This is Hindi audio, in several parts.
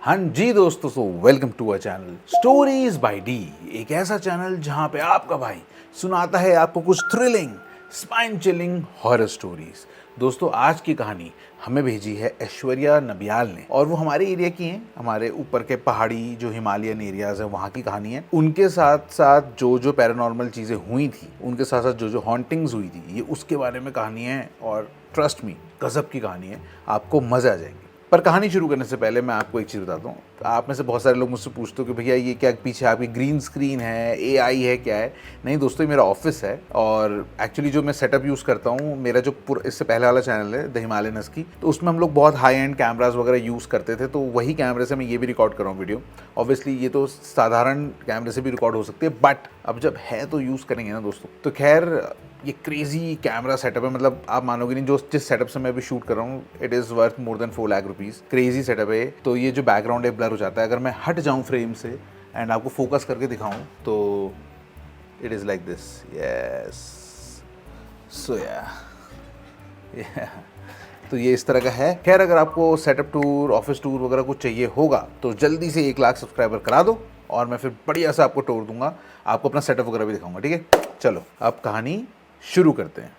हाँ जी दोस्तों, so welcome to a channel stories by D, एक ऐसा चैनल जहाँ पे आपका भाई सुनाता है आपको कुछ thrilling spine chilling horror stories. दोस्तों, आज की कहानी हमें भेजी है ऐश्वर्या नबियाल ने और वो हमारे एरिया की हैं। हमारे ऊपर के पहाड़ी जो हिमालयन एरियाज है वहाँ की कहानी है। उनके साथ साथ जो जो पैरानॉर्मल चीज़ें हुई थी, उनके साथ साथ जो जो हॉन्टिंग्स हुई थी, ये उसके बारे में कहानी है और ट्रस्ट मी, गजब की कहानी है, आपको मज़ा आ जाएंगे। पर कहानी शुरू करने से पहले मैं आपको एक चीज़ बताता हूँ। आप में से बहुत सारे लोग मुझसे पूछते हो कि भैया ये क्या पीछे आपकी ग्रीन स्क्रीन है, एआई है, क्या है? नहीं दोस्तों, ये मेरा ऑफिस है और एक्चुअली जो मैं सेटअप यूज़ करता हूँ, मेरा जो इससे पहले वाला चैनल है द हिमालयन हस्की, तो उसमें हम लोग बहुत हाई एंड कैमराज वगैरह यूज़ करते थे, तो वही कैमरे से मैं ये भी रिकॉर्ड कर रहा हूँ वीडियो। ऑब्वियसली ये तो साधारण कैमरे से भी रिकॉर्ड हो सकती है, बट अब जब है तो यूज़ करेंगे ना दोस्तों। तो खैर, ये क्रेजी कैमरा सेटअप है, मतलब आप मानोगे नहीं, जो जिस सेटअप से मैं अभी शूट कर रहा हूँ, it is worth more than 4 lakh rupees. Crazy setup है। तो ये जो बैकग्राउंड है ब्लर हो जाता है, अगर मैं हट जाऊँ फ्रेम से एंड आपको फोकस करके दिखाऊँ तो it is like this. Yes, so या तो ये इस तरह का है। खैर, अगर आपको सेटअप टूर, ऑफिस टूर वगैरह कुछ चाहिए होगा तो जल्दी से 1 लाख सब्सक्राइबर करा दो और मैं फिर बढ़िया से आपको टूर दूंगा, आपको अपना सेटअप वगैरह भी दिखाऊंगा। ठीक है, चलो अब कहानी शुरू करते हैं।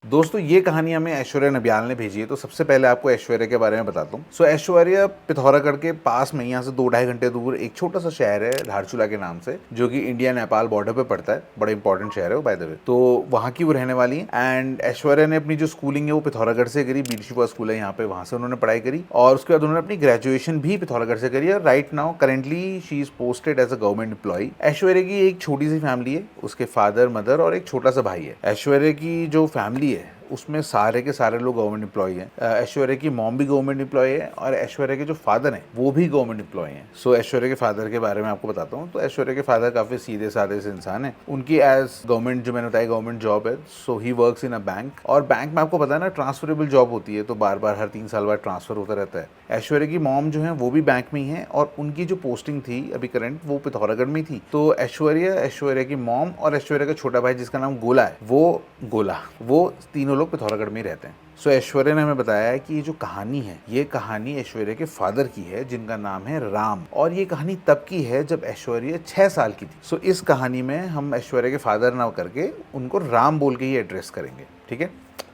दोस्तों, ये कहानी हमें ऐश्वर्या नबियाल ने भेजी है, तो सबसे पहले आपको ऐश्वर्या के बारे में बताता हूँ। सो ऐश्वर्या पिथौरागढ़ के पास में, यहाँ से 2-2.5 घंटे दूर एक छोटा सा शहर है धारचूला के नाम से, जो कि इंडिया नेपाल बॉर्डर पे पड़ता है। बड़ा इंपॉर्टेंट शहर है वो, बाय द वे। तो वहाँ की वो रहने वाली है एंड ऐश्वर्या ने अपनी जो स्कूलिंग है वो पिथौरागढ़ से करी। बीडीशिपा स्कूल है यहाँ पे, वहाँ से उन्होंने पढ़ाई करी और उसके बाद उन्होंने अपनी ग्रेजुएशन भी पिथौरागढ़ से करी। और right now currently she is posted as a government employee. Aishwarya की एक छोटी सी फैमिली है, उसके फादर, मदर और एक छोटा सा भाई है। ऐश्वर्या की जो फैमिली है उसमें सारे के सारे लोग गवर्नमेंट एम्प्लॉय हैं। ऐश्वर्या की मॉम भी गवर्नमेंट एम्प्लॉय है और ऐश्वर्या के जो फादर हैं वो भी गवर्नमेंट एम्प्लॉय हैं। सो ऐश्वर्या के फादर के बारे में आपको बताता हूँ। तो ऐश्वर्या के फादर काफ़ी सीधे साधे से इंसान है। उनकी एज गवर्नमेंट, जो मैंने बताया, गवर्नमेंट जॉब है। So he works in a bank, और बैंक में आपको पता है ना, ट्रांसफरेबल जॉब होती है, तो बार बार हर 3 साल बाद ट्रांसफर होता रहता है। ऐश्वर्या की मॉम जो है वो भी बैंक में ही है और उनकी जो पोस्टिंग थी अभी करंट, वो पिथौरागढ़ में थी। तो ऐश्वर्या की मॉम और ऐश्वर्या का छोटा भाई जिसका नाम गोला है, वो तीनों लोग पिथौरागढ़ में रहते हैं। सो ऐश्वर्या ने हमें बताया है कि ये जो कहानी है, ये कहानी ऐश्वर्या के फादर की है जिनका नाम है राम, और ये कहानी तब की है जब ऐश्वर्या 6 साल की थी। सो इस कहानी में हम ऐश्वर्या के फादर ना करके उनको राम बोल के ही एड्रेस करेंगे। ठीक है,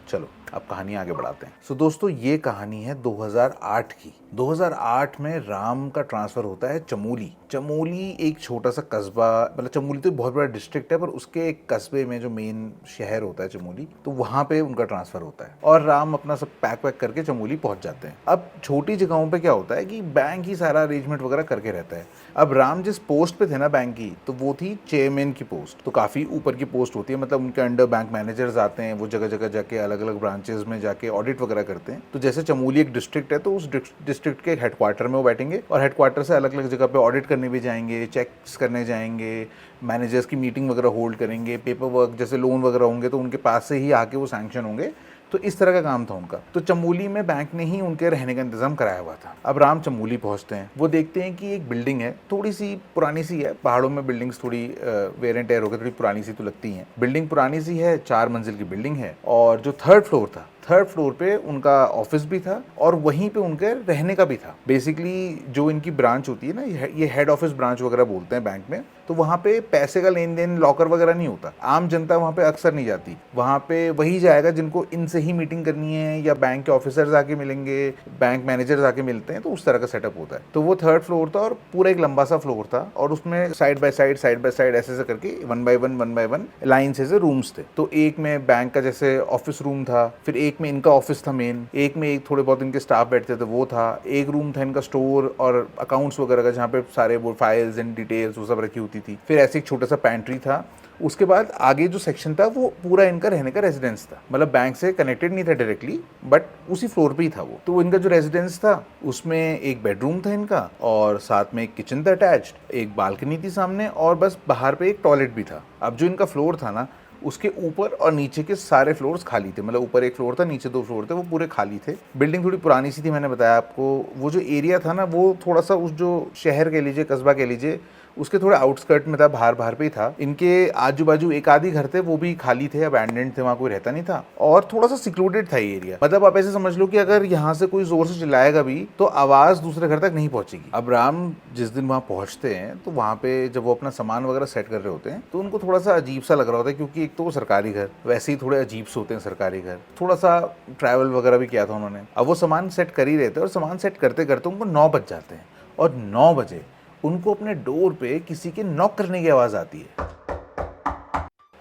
चलो अब कहानी आगे बढ़ाते हैं। सो दोस्तों, ये कहानी है 2008 की। 2008 में राम का ट्रांसफर होता है चमोली। चमोली एक छोटा सा कस्बा, मतलब चमोली तो बहुत बड़ा डिस्ट्रिक्ट है, पर उसके एक कस्बे में जो मेन शहर होता है चमोली, तो वहाँ पे उनका ट्रांसफर होता है और राम अपना सब पैक वैक करके चमोली पहुँच जाते हैं। अब छोटी जगहों पे क्या होता है कि बैंक ही सारा अरेंजमेंट वगैरह करके रहता है। अब राम जिस पोस्ट पे थे ना बैंक की, तो वो थी चेयरमैन की पोस्ट, तो काफ़ी ऊपर की पोस्ट होती है। मतलब उनके अंडर बैंक मैनेजर्स आते हैं, वो जगह जगह जाके अलग अलग ब्रांचेस में जाके ऑडिट वगैरह करते हैं। तो जैसे चमोली एक डिस्ट्रिक्ट है, तो उस डिस्ट्रिक्ट के हेडक्वार्टर में वो बैठेंगे और हेडक्वार्टर से अलग अलग जगह पे ऑडिट करने भी जाएंगे, चेक्स करने जाएंगे, मैनेजर्स की मीटिंग वगैरह होल्ड करेंगे, पेपर वर्क, जैसे लोन वगैरह होंगे तो उनके पास से ही आके वो सैंक्शन होंगे। तो इस तरह का काम था उनका। तो चमोली में बैंक ने ही उनके रहने का इंतजाम कराया हुआ था। अब राम चमोली पहुंचते हैं, वो देखते हैं कि एक बिल्डिंग है, थोड़ी सी पुरानी सी है। पहाड़ों में बिल्डिंग्स थोड़ी वेयर एंड टेयर होकर थोड़ी पुरानी सी तो लगती हैं। बिल्डिंग पुरानी सी है, 4 मंजिल की बिल्डिंग है और जो 3rd फ्लोर था, 3rd फ्लोर पे उनका ऑफिस भी था और वहीं पे उनके रहने का भी था। बेसिकली जो इनकी ब्रांच होती है ना, ये हेड ऑफिस ब्रांच वगैरह बोलते हैं बैंक में, तो वहाँ पे पैसे का लेन देन, लॉकर वगैरह नहीं होता। आम जनता वहाँ पे अक्सर नहीं जाती। वहाँ पे वही जाएगा जिनको इनसे ही मीटिंग करनी है, या बैंक के ऑफिसर्स आके मिलेंगे, बैंक मैनेजर्स आके मिलते हैं, तो उस तरह का सेटअप होता है। तो वो 3rd फ्लोर था और पूरा एक लंबा सा फ्लोर था और उसमें साइड बाय साइड ऐसे करके 1 बाय 1 लाइन से रूम्स थे। तो एक में बैंक का जैसे ऑफिस रूम था, फिर एक में इनका ऑफिस था मेन, एक में एक थोड़े बहुत इनके स्टाफ बैठते थे वो था, एक रूम था इनका स्टोर और अकाउंट्स वगैरह का, जहाँ पे सारे वो फाइल्स एंड डिटेल्स वो सब रखी होती थी। फिर ऐसे एक छोटा सा पैंट्री था। उसके बाद आगे जो सेक्शन था वो पूरा इनका रहने का रेजिडेंस था। मतलब बैंक से कनेक्टेड नहीं था डायरेक्टली, बट उसी फ्लोर पे ही था वो। तो इनका जो रेजिडेंस था उसमें एक बेडरूम था इनका और साथ में एक किचन था अटैच्ड, एक बालकनी थी सामने और बस बाहर पे एक टॉयलेट भी था। अब जो इनका फ्लोर था ना, उसके ऊपर और नीचे के सारे फ्लोर्स खाली थे। मतलब ऊपर एक फ्लोर था, नीचे 2 फ्लोर थे, वो पूरे खाली थे। बिल्डिंग थोड़ी पुरानी सी थी, मैंने बताया आपको। वो जो एरिया था ना, वो थोड़ा सा उस जो शहर कह लीजिए, कस्बा कह लीजिए, उसके थोड़े आउटस्कर्ट में था, बाहर बाहर पे ही था। इनके आजू बाजू एक आधी घर थे, वो भी खाली थे, अबैंडन्ड थे, वहाँ कोई रहता नहीं था और थोड़ा सा सिक्योर्ड था ये एरिया। मतलब आप ऐसे समझ लो कि अगर यहाँ से कोई जोर से चिल्लाएगा भी तो आवाज दूसरे घर तक नहीं पहुंचेगी। अब राम जिस दिन वहाँ पहुंचते हैं तो वहाँ पे जब वो अपना सामान वगैरह सेट कर रहे होते हैं तो उनको थोड़ा सा अजीब सा लग रहा होता है, क्योंकि एक तो वो सरकारी घर, वैसे ही थोड़े अजीब से होते हैं सरकारी घर, थोड़ा सा ट्रैवल वगैरह भी किया था उन्होंने। अब वो सामान सेट कर ही रहते हैं और सामान सेट करते करते उनको 9 बज जाते हैं और 9 बजे उनको अपने डोर पे किसी के नॉक करने की आवाज आती है।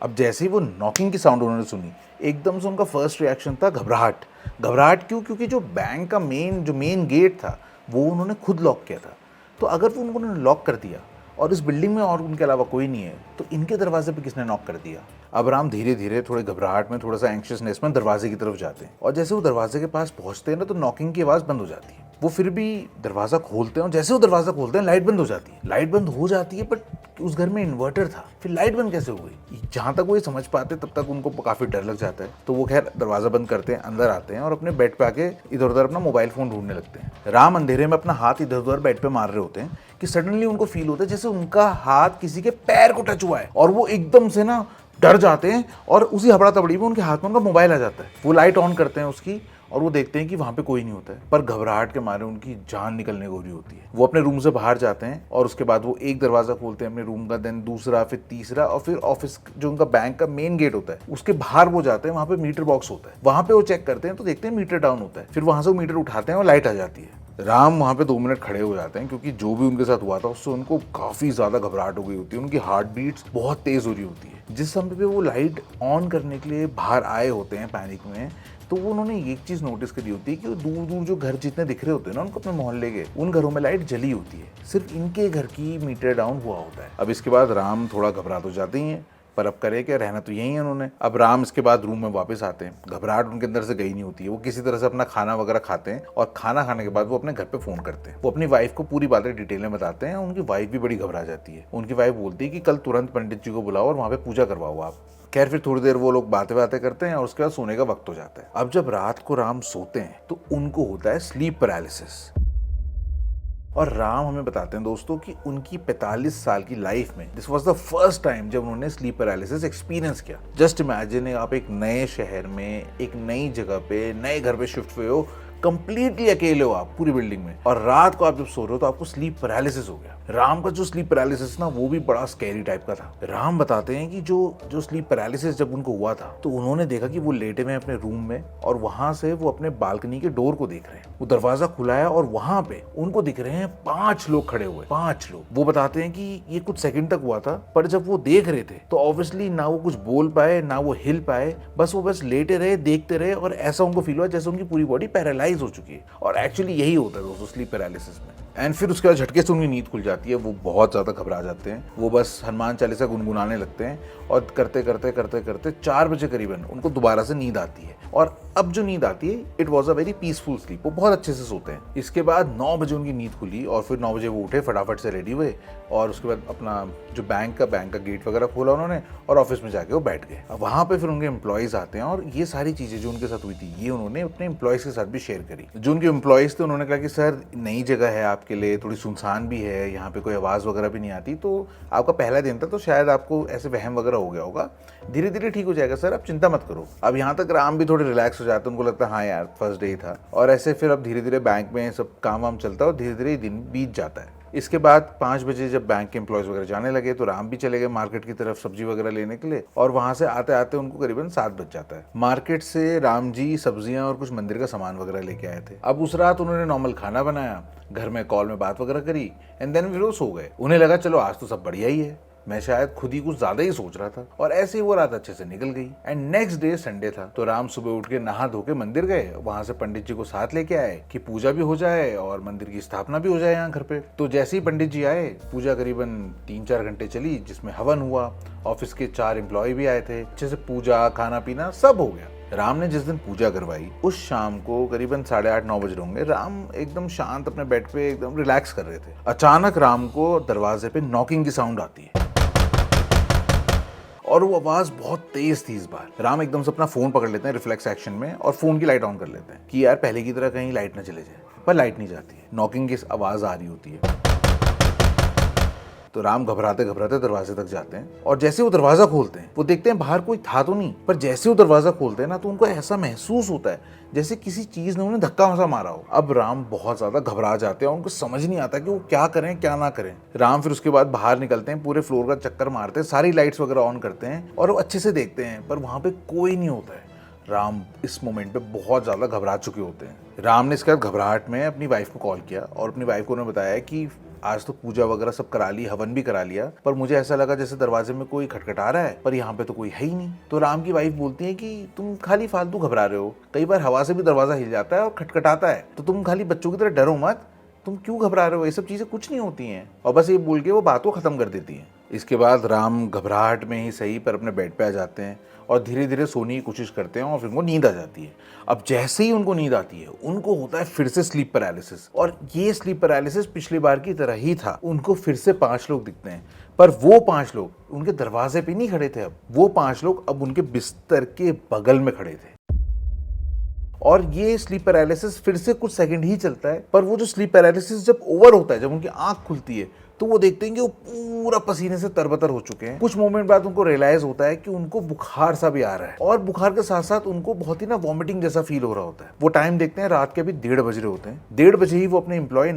अब जैसे ही वो नॉकिंग की साउंड उन्होंने सुनी, एकदम से उनका फर्स्ट रिएक्शन था घबराहट। घबराहट क्यों? क्योंकि जो बैंक का मेन गेट था वो उन्होंने खुद लॉक किया था। तो अगर वो उन्होंने लॉक कर दिया और इस बिल्डिंग में और उनके अलावा कोई नहीं है तो इनके दरवाजे पे किसने नॉक कर दिया? अब राम धीरे धीरे थोड़े घबराहट में, थोड़ा सा एंक्शियसनेस में दरवाजे की तरफ जाते हैं और जैसे वो दरवाजे के पास पहुंचते हैं ना तो नॉकिंग की आवाज़ बंद हो जाती है। वो फिर भी दरवाज़ा खोलते हैं और जैसे वो दरवाज़ा खोलते हैं लाइट बंद हो जाती है। लाइट बंद हो जाती है बट उस घर में इन्वर्टर था, फिर लाइट बंद कैसे हो गई? जहाँ तक वो ये समझ पाते तब तक उनको काफ़ी डर लग जाता है। तो वो खैर दरवाज़ा बंद करते हैं, अंदर आते हैं और अपने बेड पे आके इधर उधर अपना मोबाइल फ़ोन ढूंढने लगते हैं। राम अंधेरे में अपना हाथ इधर उधर बेड पे मार रहे होते हैं कि सडनली उनको फील होता है जैसे उनका हाथ किसी के पैर को टच हुआ है और वो एकदम से ना डर जाते हैं और उसी हबड़ा तबड़ी में उनके हाथ में उनका मोबाइल आ जाता है। वो लाइट ऑन करते हैं उसकी और वो देखते हैं कि वहाँ पे कोई नहीं होता है, पर घबराहट के मारे उनकी जान निकलने को रही होती है। वो अपने रूम से बाहर जाते हैं और उसके बाद वो एक दरवाज़ा खोलते हैं अपने रूम का, देन दूसरा, फिर तीसरा और फिर ऑफिस जो उनका बैंक का मेन गेट होता है उसके बाहर वो जाते हैं। वहाँ पे मीटर बॉक्स होता है, वहाँ पे वो चेक करते हैं तो देखते हैं मीटर डाउन होता है। फिर वहाँ से वो मीटर उठाते हैं और लाइट आ जाती है। राम वहाँ पे 2 मिनट खड़े हो जाते हैं क्योंकि जो भी उनके साथ हुआ था उससे उनको काफ़ी ज़्यादा घबराहट हो गई होती है। उनकी हार्ट बीट्स बहुत तेज़ हो रही होती है। जिस समय पे वो लाइट ऑन करने के लिए बाहर आए होते हैं पैनिक में, तो वो उन्होंने एक चीज़ नोटिस करी होती है कि दूर दूर जो घर जितने दिख रहे होते हैं ना उनको अपने मोहल्ले के, उन घरों में लाइट जली होती है, सिर्फ इनके घर की मीटर डाउन हुआ होता है। अब इसके बाद राम थोड़ा घबरा तो जाते ही हैं, पर अब करे क्या, रहना तो यही है उन्होंने। अब राम इसके बाद रूम में वापस आते हैं, घबराहट उनके अंदर से गई नहीं होती है। वो किसी तरह से अपना खाना वगैरह खाते हैं और खाना खाने के बाद वो अपने घर पे फ़ोन करते हैं। वो अपनी वाइफ को पूरी बातें डिटेल में बताते हैं। उनकी वाइफ भी बड़ी घबरा जाती है। उनकी वाइफ बोलती है कि कल तुरंत पंडित जी को बुलाओ और वहाँ पे पूजा करवाओ आप। खैर फिर थोड़ी देर वो लोग बातें करते हैं और उसके बाद सोने का वक्त हो जाता है। अब जब रात को राम सोते हैं तो उनको होता है स्लीप पैरालिसिस। और राम हमें बताते हैं दोस्तों कि उनकी 45 साल की लाइफ में this was the first time जब उन्होंने स्लीप पैरालिसिस एक्सपीरियंस किया। जस्ट इमेजिन, आप एक नए शहर में, एक नई जगह पे, नए घर पे शिफ्ट हुए हो, कंप्लीटली अकेले हो आप पूरी बिल्डिंग में, और रात को आप जब सो रहे हो तो आपको स्लीप पैरालिसिस हो गया। राम का जो स्लीप पैरालिसिस ना वो भी बड़ा स्कैरी टाइप का था। राम बताते हैं कि जो स्लीप पैरालिसिस जब उनको हुआ था तो उन्होंने देखा कि वो लेटे हुए अपने रूम में और वहां से वो अपने बालकनी के डोर को देख रहे हैं। वो दरवाजा खुला है और वहां पे उनको दिख रहे हैं 5 लोग खड़े हुए, 5 लोग। वो बताते हैं कि ये कुछ सेकंड तक हुआ था, पर जब वो देख रहे थे तो ऑब्वियसली ना वो कुछ बोल पाए ना वो हिल पाए, वो बस लेटे रहे, देखते रहे, और ऐसा उनको फील हुआ जैसे उनकी पूरी बॉडी पैरालाइज हो चुकी है। और एक्चुअली यही होता है दोस्तों स्लीप पैरालिसिस में। एंड फिर उसके बाद झटके से उनकी नींद खुल जाती है। वो बहुत ज़्यादा घबरा जाते हैं। वो बस हनुमान चालीसा गुनगुनाने लगते हैं और करते करते 4 बजे करीबन उनको दोबारा से नींद आती है। और अब जो नींद आती है it was a very peaceful sleep. वो बहुत अच्छे से सोते हैं। इसके बाद 9 बजे उनकी नींद खुली और फिर 9 बजे वो उठे, फटाफट से रेडी हुए और उसके बाद अपना जो बैंक का गेट वगैरह खोला उन्होंने और ऑफिस में जाके वो बैठ गए। अब वहाँ पे फिर उनके एम्प्लॉयज़ आते हैं और ये सारी चीज़ें जो उनके साथ हुई थी ये उन्होंने अपने एम्प्लॉयज़ के साथ भी शेयर करी। जो उनके एम्प्लॉयज़ थे उन्होंने कहा कि सर नई जगह है आपके लिए, थोड़ी सुनसान भी है, यहाँ पे कोई आवाज़ वगैरह भी नहीं आती, तो आपका पहला दिन था तो शायद आपको ऐसे वहम वगैरह हो गया होगा, धीरे धीरे ठीक हो जाएगा सर, आप चिंता मत करो। अब यहाँ तक राम भी थोड़े रिलैक्स हो जाते हैं। उनको लगता है हाँ यार फर्स्ट डे ही था। और ऐसे फिर अब धीरे धीरे बैंक में सब काम वाम चलता है और धीरे धीरे दिन बीत जाता है। इसके बाद 5 बजे जब बैंक के एम्प्लॉयज़ वगैरह जाने लगे तो राम भी चले गए मार्केट की तरफ सब्जी वगैरह लेने के लिए, और वहां से आते आते उनको करीबन 7 बज जाता है। मार्केट से राम जी सब्जियां और कुछ मंदिर का सामान वगैरह लेके आए थे। अब उस रात उन्होंने नॉर्मल खाना बनाया, घर में कॉल में बात वगैरह करी, एंड देन फिर वो सो गए। उन्हें लगा चलो आज तो सब बढ़िया ही है, मैं शायद खुद ही कुछ ज्यादा ही सोच रहा था, और ऐसे ही वो रात अच्छे से निकल गई। एंड नेक्स्ट डे संडे था तो राम सुबह उठ के नहा धो के मंदिर गए। वहां से पंडित जी को साथ लेके आए कि पूजा भी हो जाए और मंदिर की स्थापना भी हो जाए यहाँ घर पे। तो जैसे ही पंडित जी आए, पूजा करीबन 3-4 घंटे चली जिसमें हवन हुआ। ऑफिस के 4 एम्प्लॉय भी आए थे, अच्छे से पूजा खाना पीना सब हो गया। राम ने जिस दिन पूजा करवाई उस शाम को करीबन 8:30-9 बज रहे होंगे। राम एकदम शांत अपने बेड पे एकदम रिलैक्स कर रहे थे। अचानक राम को दरवाजे पे नॉकिंग की साउंड आती है और वो आवाज बहुत तेज थी। इस बार राम एकदम से अपना फोन पकड़ लेते हैं रिफ्लेक्स एक्शन में और फोन की लाइट ऑन कर लेते हैं कि यार पहले की तरह कहीं लाइट ना चले जाए, पर लाइट नहीं जाती है। नॉकिंग की आवाज आ रही होती है। तो राम घबराते घबराते दरवाजे तक जाते हैं और जैसे वो दरवाजा खोलते हैं वो देखते हैं बाहर कोई था तो नहीं, पर जैसे वो दरवाजा खोलते हैं ना तो उनको ऐसा महसूस होता है जैसे किसी चीज ने उन्हें धक्का वसा मारा हो। अब राम बहुत ज्यादा घबरा जाते हैं और उनको समझ नहीं आता कि वो क्या करें क्या ना करें। राम फिर उसके बाद बाहर निकलते हैं, पूरे फ्लोर का चक्कर मारते हैं, सारी लाइट्स वगैरह ऑन करते हैं और वो अच्छे से देखते हैं, पर वहां पे कोई नहीं होता है। राम इस मोमेंट पे बहुत ज़्यादा घबरा चुके होते हैं। राम ने इसके बाद घबराहट में अपनी वाइफ को कॉल किया और अपनी वाइफ को उन्होंने बताया कि आज तो पूजा वगैरह सब करा ली, हवन भी करा लिया, पर मुझे ऐसा लगा जैसे दरवाजे में कोई खटखटा रहा है, पर यहाँ पे तो कोई है ही नहीं। तो राम की वाइफ बोलती है कि तुम खाली फालतू घबरा रहे हो, कई बार हवा से भी दरवाजा हिल जाता है और खटखटाता है, तो तुम खाली बच्चों की तरह डरो मत, तुम क्यों घबरा रहे हो, ये सब चीजें कुछ नहीं होती हैं। और बस ये बोल के वो बात को खत्म कर देती है। इसके बाद राम घबराहट में ही सही पर अपने बेड पे आ जाते हैं और धीरे धीरे सोने की कोशिश करते हैं और फिर उनको नींद आ जाती है। अब जैसे ही उनको नींद आती है उनको होता है फिर से स्लीप पैरालिसिस, और ये स्लीप पैरालिसिस पिछली बार की तरह ही था। उनको फिर से 5 लोग दिखते हैं, पर वो 5 लोग उनके दरवाजे पे नहीं खड़े थे, अब वो 5 लोग अब उनके बिस्तर के बगल में खड़े थे। और ये स्लीप पैरालिसिस फिर से कुछ सेकंड ही चलता है, पर वो जो स्लीप पैरालिसिस जब ओवर होता है, जब उनकी आंख खुलती है, तो वो देखते हैं कि वो पूरा पसीने से तरबतर हो चुके हैं। कुछ मोमेंट बाद उनको रियलाइज होता है कि उनको बुखार सा भी आ रहा है और बुखार के साथ साथ उनको बहुत ही ना वॉमिटिंग जैसा फील हो रहा होता है। वो टाइम देखते हैं, रात के अभी 1:30 बज रहे होते हैं। 1:30 बजे ही वो अपने एम्प्लॉय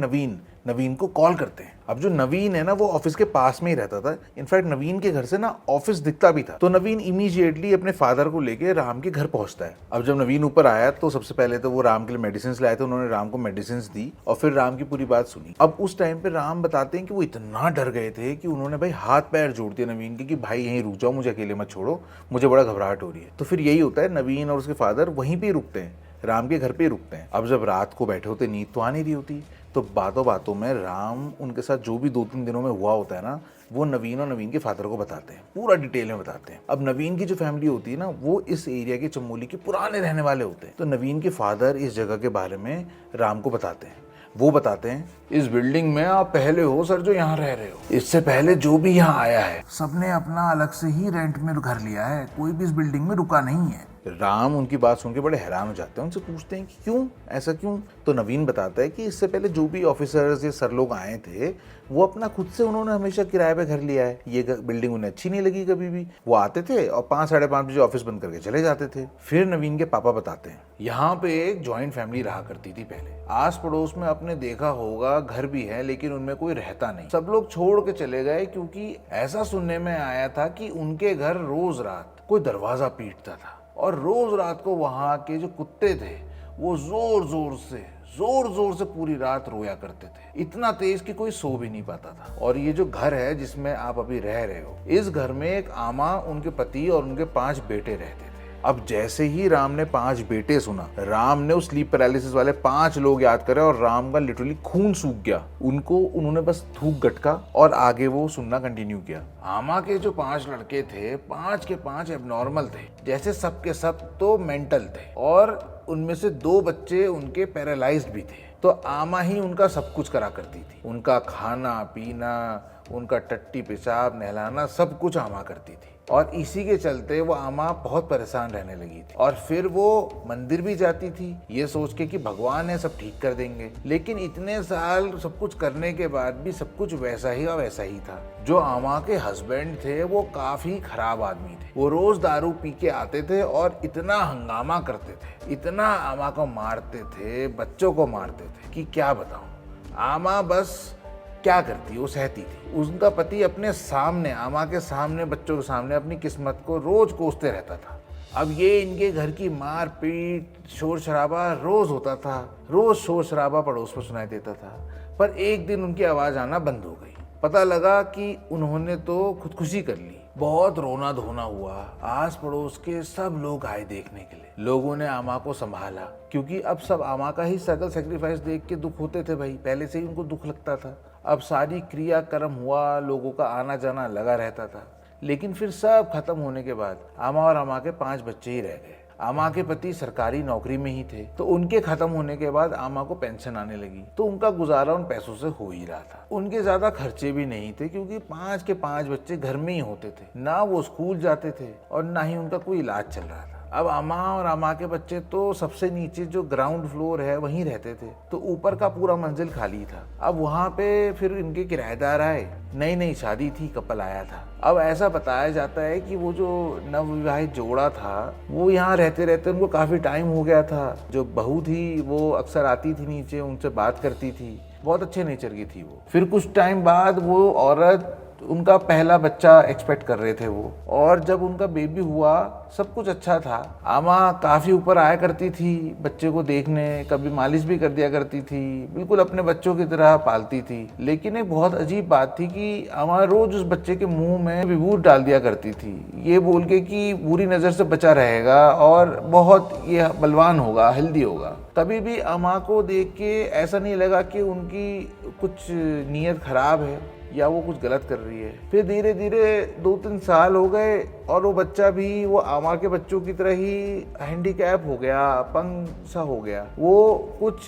नवीन को कॉल करते हैं। अब जो नवीन है ना वो ऑफिस के पास में ही रहता था, इनफैक्ट नवीन के घर से ना ऑफिस दिखता भी था। तो नवीन इमीडिएटली अपने फादर को लेके राम के घर पहुंचता है। अब जब नवीन ऊपर आया तो सबसे पहले तो वो राम के लिए मेडिसिन लाए थे, उन्होंने राम को मेडिसिन दी और फिर राम की पूरी बात सुनी। अब उस टाइम पे राम बताते हैं कि वो इतना डर गए थे कि उन्होंने भाई हाथ पैर जोड़ दिए नवीन के कि भाई यहीं रुक जाओ, मुझे अकेले मत छोड़ो, मुझे बड़ा घबराहट हो रही है। तो फिर यही होता है, नवीन और उसके फादर वहीं पे रुकते हैं, राम के घर पे रुकते हैं। अब जब रात को बैठे होते, नींद तो आ नहीं रही होती, तो बातों बातों में राम उनके साथ जो भी 2-3 दिनों में हुआ होता है ना, वो नवीन और नवीन के फादर को बताते हैं, पूरा डिटेल में बताते हैं। अब नवीन की जो फैमिली होती है ना वो इस एरिया के चमोली के पुराने रहने वाले होते हैं। तो नवीन के फादर इस जगह के बारे में राम को बताते हैं। वो बताते हैं, इस बिल्डिंग में आप पहले हो सर जो यहाँ रह रहे हो। इससे पहले जो भी यहाँ आया है सबने अपना अलग से ही रेंट में घर लिया है, कोई भी इस बिल्डिंग में रुका नहीं है। राम उनकी बात सुन के बड़े हैरान हो जाते हैं, उनसे पूछते हैं कि क्यों, ऐसा क्यों? तो नवीन बताता है कि इससे पहले जो भी ऑफिसर्स या सर लोग आए थे वो अपना खुद से उन्होंने हमेशा किराए पे घर लिया है, ये बिल्डिंग उन्हें अच्छी नहीं लगी कभी भी। वो आते थे और 5-5:30 बजे ऑफिस बंद करके चले जाते थे। फिर नवीन के पापा बताते हैं, यहाँ पे एक ज्वाइंट फैमिली रहा करती थी पहले, आस पड़ोस में आपने देखा होगा घर भी है लेकिन उनमें कोई रहता नहीं, सब लोग छोड़ के चले गए क्योंकि ऐसा सुनने में आया था कि उनके घर रोज रात कोई दरवाजा पीटता था और रोज रात को वहां के जो कुत्ते थे वो जोर जोर से पूरी रात रोया करते थे, इतना तेज कि कोई सो भी नहीं पाता था। और ये जो घर है जिसमें आप अभी रह रहे हो, इस घर में एक आमा, उनके पति और उनके 5 बेटे रहते थे। अब जैसे ही राम ने 5 बेटे सुना, राम ने उस स्लीप पैरालिसिस वाले 5 लोग याद करे और राम का लिटरली खून सूख गया। उन्होंने बस थूक गटका और आगे वो सुनना कंटिन्यू किया। आमा के जो 5 लड़के थे, 5 के 5 एबनॉर्मल थे, जैसे सब के सब तो मेंटल थे और उनमें से 2 बच्चे उनके पैरालाइज्ड भी थे। तो आमा ही उनका सब कुछ करा करती थी, उनका खाना पीना, उनका टट्टी पेशाब नहलाना सब कुछ आमा करती थी। और इसी के चलते वो आमा बहुत परेशान रहने लगी थी और फिर वो मंदिर भी जाती थी ये सोच के कि भगवान है सब ठीक कर देंगे। लेकिन इतने साल सब कुछ करने के बाद भी सब कुछ वैसा ही और वैसा ही था। जो आमा के हस्बैंड थे वो काफी खराब आदमी थे, वो रोज दारू पी के आते थे और इतना हंगामा करते थे, इतना आमा को मारते थे, बच्चों को मारते थे कि क्या बताऊं। आमा बस क्या करती, वो सहती थी। उनका पति अपने सामने, आमा के सामने, बच्चों के सामने अपनी किस्मत को रोज कोसते रहता था। अब ये इनके घर की मार पीट, शोर शराबा रोज होता था, रोज शोर शराबा पड़ोस में सुनाई देता था। पर एक दिन उनकी आवाज आना बंद हो गई। पता लगा कि उन्होंने तो खुदकुशी कर ली। बहुत रोना धोना हुआ, आस पड़ोस के सब लोग आए देखने के लिए। लोगों ने आमा को संभाला क्योंकि अब सब आमा का ही स्ट्रगल सैक्रिफाइस देख के दुख होते थे भाई, पहले से ही उनको दुख लगता था। अब सारी क्रियाक्रम हुआ, लोगों का आना जाना लगा रहता था। लेकिन फिर सब खत्म होने के बाद आमा और आमा के 5 बच्चे ही रह गए। आमा के पति सरकारी नौकरी में ही थे, तो उनके खत्म होने के बाद आमा को पेंशन आने लगी, तो उनका गुजारा उन पैसों से हो ही रहा था। उनके ज्यादा खर्चे भी नहीं थे क्योंकि 5 के 5 बच्चे घर में ही होते थे, ना वो स्कूल जाते थे और ना ही उनका कोई इलाज चल रहा था। अब अम्मा और अम्मा के बच्चे तो सबसे नीचे जो ग्राउंड फ्लोर है वहीं रहते थे, तो ऊपर का पूरा मंजिल खाली था। अब वहाँ पे फिर इनके किराएदार आए, नई नई शादी थी, कपल आया था। अब ऐसा बताया जाता है कि वो जो नवविवाहित जोड़ा था वो यहाँ रहते रहते उनको काफी टाइम हो गया था। जो बहू थी वो अक्सर आती थी नीचे, उनसे बात करती थी, बहुत अच्छे नेचर की थी वो। फिर कुछ टाइम बाद वो औरत उनका पहला बच्चा एक्सपेक्ट कर रहे थे वो, और जब उनका बेबी हुआ सब कुछ अच्छा था। आमा काफी ऊपर आया करती थी बच्चे को देखने, कभी मालिश भी कर दिया करती थी, बिल्कुल अपने बच्चों की तरह पालती थी। लेकिन एक बहुत अजीब बात थी कि आमा रोज उस बच्चे के मुंह में विभूत डाल दिया करती थी, ये बोल के कि बुरी नजर से बचा रहेगा और बहुत ये बलवान होगा, हेल्दी होगा। कभी भी आमा को देख के ऐसा नहीं लगा कि उनकी कुछ नीयत खराब है या वो कुछ गलत कर रही है। फिर धीरे धीरे 2-3 साल हो गए और वो बच्चा भी वो आमा के बच्चों की तरह ही हैंडीकैप हो गया, अपंग सा हो गया। वो कुछ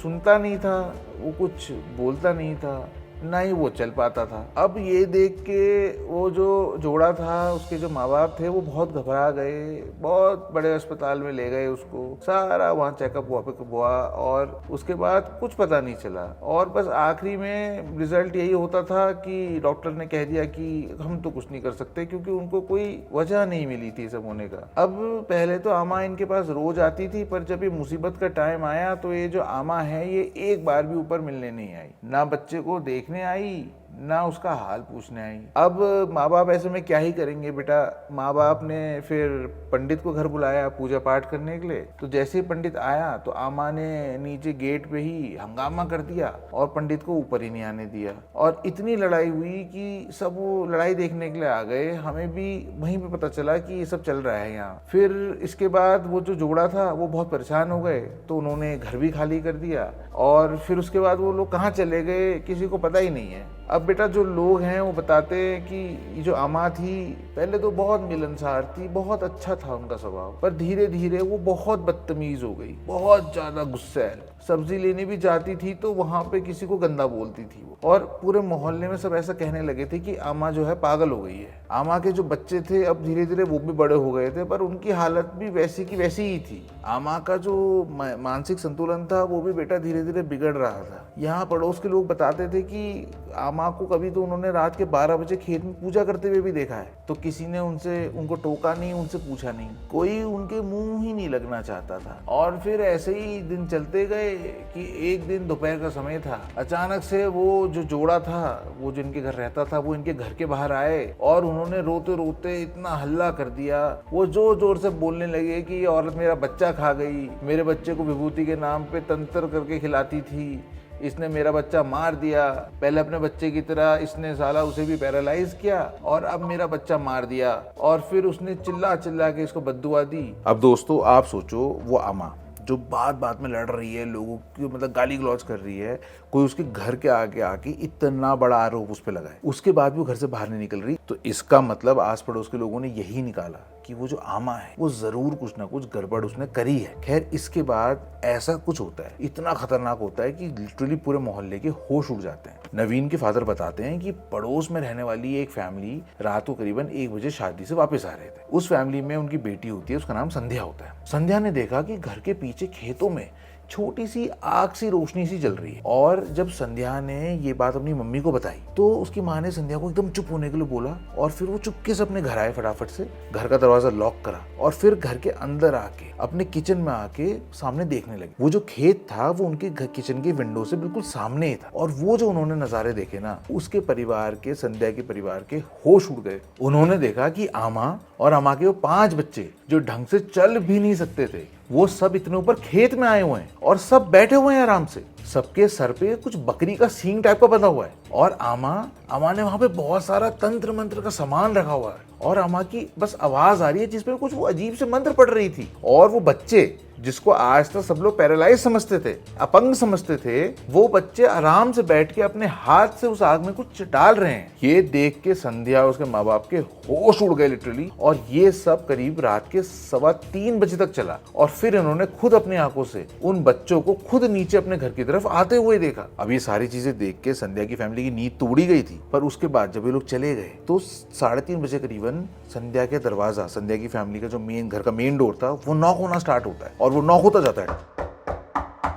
सुनता नहीं था, वो कुछ बोलता नहीं था, ना ही वो चल पाता था। अब ये देख के वो जो जोड़ा था, उसके जो माँ बाप थे वो बहुत घबरा गए, बहुत बड़े अस्पताल में ले गए उसको, सारा वहाँ चेकअप हुआ और उसके बाद कुछ पता नहीं चला। और बस आखिरी में रिजल्ट यही होता था कि डॉक्टर ने कह दिया कि हम तो कुछ नहीं कर सकते, क्योंकि उनको कोई वजह नहीं मिली थी सब होने का। अब पहले तो आमा इनके पास रोज आती थी, पर जब ये मुसीबत का टाइम आया तो ये जो आमा है ये एक बार भी ऊपर मिलने नहीं आई, ना बच्चे को देखने आई, ना उसका हाल पूछने आई। अब माँ बाप ऐसे में क्या ही करेंगे बेटा। माँ बाप ने फिर पंडित को घर बुलाया पूजा पाठ करने के लिए। तो जैसे ही पंडित आया तो आमा ने नीचे गेट पे ही हंगामा कर दिया और पंडित को ऊपर ही नहीं आने दिया। और इतनी लड़ाई हुई कि सब वो लड़ाई देखने के लिए आ गए। हमें भी वहीं पे पता चला कि ये सब चल रहा है यहाँ। फिर इसके बाद वो जो जोड़ा था वो बहुत परेशान हो गए, तो उन्होंने घर भी खाली कर दिया। और फिर उसके बाद वो लोग कहाँ चले गए किसी को पता ही नहीं है। अब बेटा जो लोग हैं वो बताते हैं कि ये जो आमा थी पहले तो बहुत मिलनसार थी, बहुत अच्छा था उनका स्वभाव, पर धीरे धीरे वो बहुत बदतमीज हो गई, बहुत ज्यादा गुस्सैल। सब्जी लेने भी जाती थी तो वहां पे किसी को गंदा बोलती थी वो, और पूरे मोहल्ले में सब ऐसा कहने लगे थे कि आमा जो है पागल हो गई है। आमा के जो बच्चे थे अब धीरे धीरे वो भी बड़े हो गए थे, पर उनकी हालत भी वैसी की वैसी ही थी। आमा का जो मानसिक संतुलन था वो भी बेटा धीरे धीरे बिगड़ रहा था। यहाँ पड़ोस के लोग बताते थे कि आमा को कभी तो उन्होंने रात के 12 बजे खेत में पूजा करते हुए भी देखा है, तो किसी ने उनको टोका नहीं, उनसे पूछा नहीं, कोई उनके मुंह ही नहीं लगना चाहता था। और फिर ऐसे ही दिन चलते गए कि एक दिन दोपहर का समय था, अचानक से वो जो जोड़ा था, वो जिनके घर रहता था, वो इनके घर के बाहर आए और उन्होंने रोते रोते इतना हल्ला कर दिया। वो जोर जोर से बोलने लगे कि ये औरत मेरा बच्चा खा गई, मेरे बच्चे को विभूति के नाम पे तंत्र करके खिलाती थी, इसने मेरा बच्चा मार दिया, पहले अपने बच्चे की तरह इसने साला उसे भी पैरालाइज किया और अब मेरा बच्चा मार दिया। और फिर उसने चिल्ला चिल्ला के इसको बद्दुआ दी। अब दोस्तों आप सोचो, वो आमा जो बात बात में लड़ रही है, लोगों की मतलब गाली गलौज कर रही है, कोई उसके घर के आगे आके इतना बड़ा आरोप उस पर लगाए, उसके बाद भी वो घर से बाहर नहीं निकल रही, तो इसका मतलब आस पड़ोस के लोगों ने यही निकाला कि वो जो आमा है वो जरूर कुछ ना कुछ गड़बड़ उसने करी है। खैर इसके बाद ऐसा कुछ होता है, इतना खतरनाक होता है कि लिटरली पूरे मोहल्ले के होश उड़ जाते हैं। नवीन के फादर बताते हैं कि पड़ोस में रहने वाली एक फैमिली रात को करीबन 1 बजे शादी से वापस आ रहे थे। उस फैमिली में उनकी बेटी होती है, उसका नाम संध्या होता है। संध्या ने देखा कि घर के पीछे खेतों में छोटी सी आग सी रोशनी सी जल रही है। और जब संध्या ने ये बात अपनी मम्मी को बताई तो उसकी माँ ने संध्या को एकदम चुप होने के लिए बोला, और फिर वो चुपके से अपने घर आए, फटाफट से घर का दरवाजा लॉक करा और फिर घर के अंदर आके अपने किचन में आके सामने देखने लगे। वो जो खेत था वो उनके किचन के विंडो से बिल्कुल सामने ही था, और वो जो उन्होंने नजारे देखे ना, उसके परिवार के, संध्या के परिवार के होश उड़ गए। उन्होंने देखा कि आमा और आमा के वो 5 बच्चे जो ढंग से चल भी नहीं सकते थे, वो सब इतने ऊपर खेत में आए हुए हैं और सब बैठे हुए हैं आराम से। सबके सर पे कुछ बकरी का सींग टाइप का बंधा हुआ है, और आमा ने वहां पे बहुत सारा तंत्र मंत्र का सामान रखा हुआ है, और आमा की बस आवाज आ रही है जिसपे कुछ वो अजीब से मंत्र पढ़ रही थी। और वो बच्चे जिसको आज तक सब लोग पैरालाइज समझते थे, अपंग समझते थे, वो बच्चे आराम से बैठ के अपने हाथ से उस आग में कुछ डाल रहे हैं। ये देख के संध्या और उसके माँ बाप के होश उड़ गए लिटरली। और ये सब करीब रात के 3:15 बजे तक चला और फिर इन्होंने खुद अपनी आंखों से उन बच्चों को खुद नीचे अपने घर की तरफ आते हुए देखा। अब ये सारी चीजें देख के संध्या की फैमिली की नींद तोड़ी गई थी। पर उसके बाद जब ये लोग चले गए तो 3:30 बजे करीबन संध्या के दरवाजा, संध्या की फैमिली का जो घर का मेन डोर था, वो नॉक होना स्टार्ट होता है और वो नॉक होता जाता है।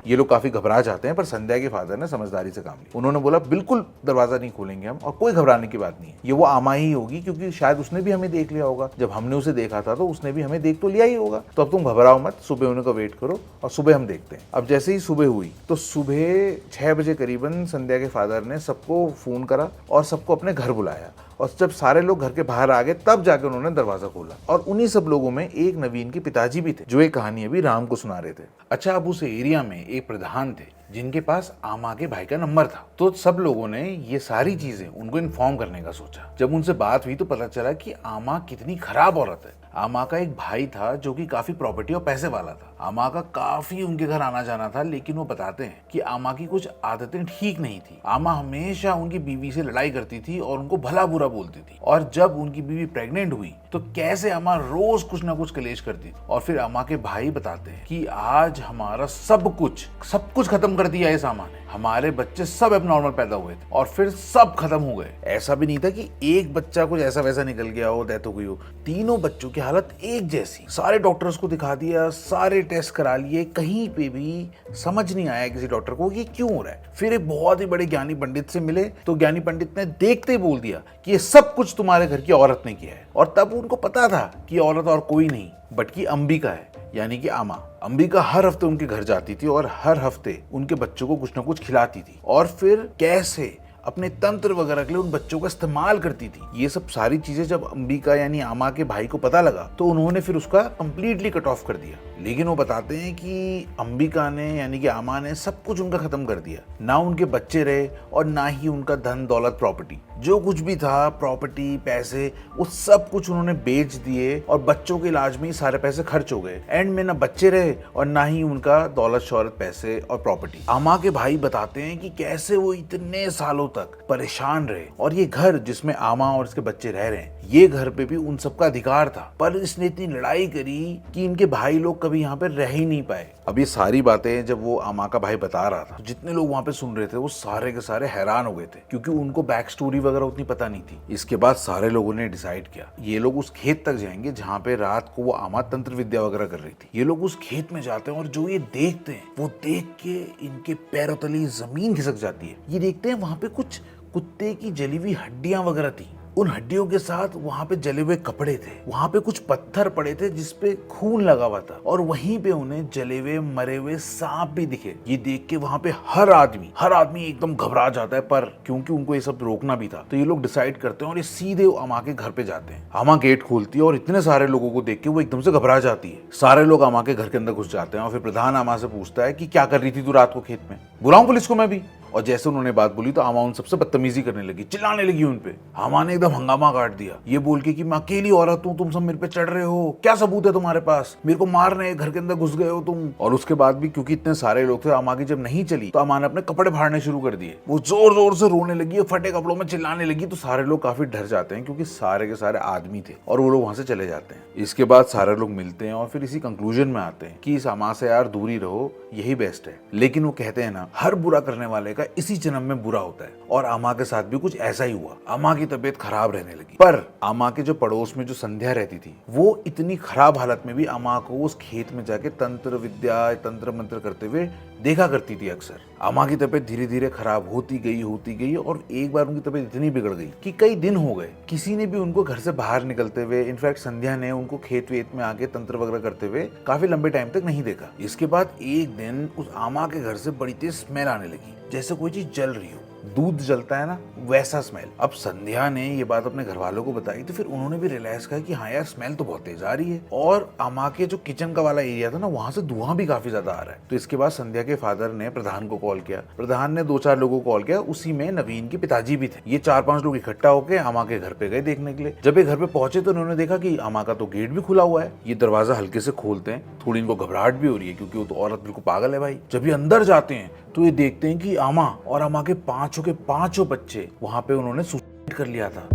ये लोग काफी घबरा जाते हैं, पर संध्या के फादर ने समझदारी से काम लिया। उन्होंने बोला बिल्कुल दरवाजा नहीं खोलेंगे हम, और कोई घबराने की बात नहीं है, ये वो आमा ही होगी, क्योंकि शायद उसने भी हमें देख लिया होगा। जब हमने उसे देखा था तो उसने भी हमें देख तो लिया ही होगा, तो अब तुम घबराओ मत, सुबह होने का वेट करो और सुबह हम देखते हैं। अब जैसे ही सुबह हुई तो सुबह 6 बजे करीबन संध्या के फादर ने सबको फोन करा और सबको अपने घर बुलाया, और जब सारे लोग घर के बाहर आ गए तब जाके उन्होंने दरवाजा खोला। और उन्हीं सब लोगों में एक नवीन के पिताजी भी थे, जो ये कहानी अभी राम को सुना रहे थे। अच्छा, अब उस एरिया में एक प्रधान थे जिनके पास आमा के भाई का नंबर था, तो सब लोगों ने ये सारी चीजें उनको इन्फॉर्म करने का सोचा। जब उनसे बात हुई तो पता चला कि आमा कितनी खराब औरत है। आमा का एक भाई था जो कि काफी प्रॉपर्टी और पैसे वाला था। आमा का काफी उनके घर आना जाना था, लेकिन वो बताते हैं कि आमा की कुछ आदतें ठीक नहीं थी। आमा हमेशा उनकी बीवी से लड़ाई करती थी और उनको भला बुरा बोलती थी। और जब उनकी बीवी प्रेग्नेंट हुई तो कैसे आमा रोज कुछ ना कुछ कलेश करती थी। और फिर आमा के भाई बताते हैं कि आज हमारा सब कुछ खत्म कर दिया इस आमा ने। हमारे बच्चे सब एबनॉर्मल पैदा हुए थे और फिर सब खत्म हो गए। ऐसा भी नहीं था कि एक बच्चा कुछ ऐसा वैसा निकल गया हो, डेथ हो गई हो। तीनों बच्चों की हालत एक जैसी। सारे डॉक्टर्स को दिखा दिया, सारे टेस्ट करा लिए, कहीं पे भी समझ नहीं आया किसी डॉक्टर को कि क्यों हो रहा है। फिर एक बहुत ही बड़े ज्ञानी पंडित से मिले तो ज्ञानी पंडित ने देखते ही बोल दिया कि ये सब कुछ तुम्हारे घर की औरत ने किया है। और तब उनको पता था कि औरत और कोई नहीं बल्कि अंबिका है, यानी कि आमा। अंबिका हर हफ्ते उनके घर जाती थी और हर हफ्ते उनके बच्चों को कुछ ना कुछ खिलाती थी और फिर कैसे अपने तंत्र वगैरह के लिए उन बच्चों का इस्तेमाल करती थी। ये सब सारी चीजें जब अंबिका यानी आमा के भाई को पता लगा तो उन्होंने फिर उसका कंप्लीटली कट ऑफ कर दिया। लेकिन वो बताते हैं कि अंबिका ने यानी कि आमा ने सब कुछ उनका खत्म कर दिया। ना उनके बच्चे रहे और ना ही उनका धन दौलत प्रॉपर्टी, जो कुछ भी था, प्रॉपर्टी पैसे, वो सब कुछ उन्होंने बेच दिए और बच्चों के इलाज में ही सारे पैसे खर्च हो गए। एंड में ना बच्चे रहे और ना ही उनका दौलत शौहरत पैसे और प्रॉपर्टी। आमा के भाई बताते हैं कि कैसे वो इतने सालों तक परेशान रहे और ये घर जिसमें आमा और इसके बच्चे रह रहे हैं, ये घर पे भी उन सबका अधिकार था। पर इसने इतनी लड़ाई करी कि इनके भाई लोग कभी यहाँ पे रह ही नहीं पाए। अब ये सारी बातें जब वो आमा का भाई बता रहा था, जितने लोग वहाँ पे सुन रहे थे वो सारे के सारे हैरान हो गए थे, क्योंकि उनको बैक स्टोरी वगैरह उतनी पता नहीं थी। इसके बाद सारे लोगों ने डिसाइड किया ये लोग उस खेत तक जाएंगे जहाँ पे रात को वो आमा तंत्र विद्या वगैरह कर रही थी। ये लोग उस खेत में जाते हैं और जो ये देखते हैं वो देख के इनके पैरों तले जमीन खिसक जाती है। ये देखते हैं वहाँ पे कुछ कुत्ते की जली हुई हड्डियां वगैरह थी। उन हड्डियों के साथ वहाँ पे जले हुए कपड़े थे, वहाँ पे कुछ पत्थर पड़े थे जिसपे खून लगा हुआ था और वहीं पे उन्हें जले हुए मरे हुए सांप भी दिखे। ये देख के वहाँ पे हर आदमी एकदम घबरा जाता है। पर क्योंकि उनको ये सब रोकना भी था तो ये लोग डिसाइड करते हैं और ये सीधे अमा के घर पे जाते हैं। अमा गेट खोलती है और इतने सारे लोगों को देख के वो एकदम से घबरा जाती है। सारे लोग अमा के घर के अंदर घुस जाते हैं और फिर प्रधान अमा से पूछता है कि क्या कर रही थी तू रात को खेत में, बुलाऊं पुलिस को मैं भी। और जैसे उन्होंने बात बोली तो आमा उन सबसे बदतमीजी करने लगी, चिल्लाने लगी उन पे। आमा ने एकदम हंगामा काट दिया, ये बोल के कि मैं अकेली औरत हूँ, तुम सब मेरे पे चढ़ रहे हो, क्या सबूत है तुम्हारे पास, मेरे को मार रहे, घर के अंदर घुस गए हो तुम। और उसके बाद भी क्योंकि इतने सारे लोग थे, आमा की जब नहीं चली तो आमा ने अपने कपड़े फाड़ने शुरू कर दिए। वो जोर जोर से रोने लगी, फटे कपड़ों में चिल्लाने लगी। तो सारे लोग काफी डर जाते हैं क्योंकि सारे के सारे आदमी थे और वो लोग वहां से चले जाते हैं। इसके बाद सारे लोग मिलते हैं और फिर इसी कंक्लूजन में आते हैं कि इस आमा से यार दूरी रहो, यही बेस्ट है। लेकिन वो कहते हैं ना, हर बुरा करने वाले का इसी जन्म में बुरा होता है। और आमा के साथ भी कुछ ऐसा ही हुआ। आमा की तबीयत खराब रहने लगी। पर आमा के जो पड़ोस में जो संध्या रहती थी, वो इतनी खराब हालत में भी आमा को उस खेत में जाके तंत्र विद्या तंत्र मंत्र करते हुए देखा करती थी अक्सर। आमा की तबीयत धीरे धीरे खराब होती गई और एक बार उनकी तबीयत इतनी बिगड़ गई कि कई दिन हो गए किसी ने भी उनको घर से बाहर निकलते हुए, इनफैक्ट संध्या ने उनको खेत वेत में आके तंत्र वगैरह करते हुए काफी लंबे टाइम तक नहीं देखा। इसके बाद एक दिन उस आमा के घर से बड़ी तेज स्मेल आने लगी, जैसे कोई चीज जल रही हो। दूध जलता है ना वैसा स्मेल। अब संध्या ने ये बात अपने घर वालों को बताई तो फिर उन्होंने भी रियलाइज किया कि हाँ यार स्मेल तो बहुत तेज आ रही है, और अमा के जो किचन का वाला एरिया था ना वहां से धुआं भी काफी ज्यादा आ रहा है। तो इसके बाद संध्या के फादर ने प्रधान को कॉल किया, प्रधान ने 2-4 लोगों को कॉल किया, उसी में नवीन के पिताजी भी थे। ये 4-5 लोग इकट्ठा होकर अमा के घर पे गए देखने के लिए। जब ये घर पे पहुंचे तो उन्होंने देखा कि अमा का तो गेट भी खुला हुआ है। ये दरवाजा हल्के से खोलते हैं, थोड़ी इनको घबराहट भी हो रही है क्योंकि वो तो औरत बिल्कुल पागल है भाई। जब ये अंदर जाते हैं तो ये देखते हैं कि अमा और अमा के पांचों बच्चे वहां पे उन्होंने सुसाइड कर लिया था।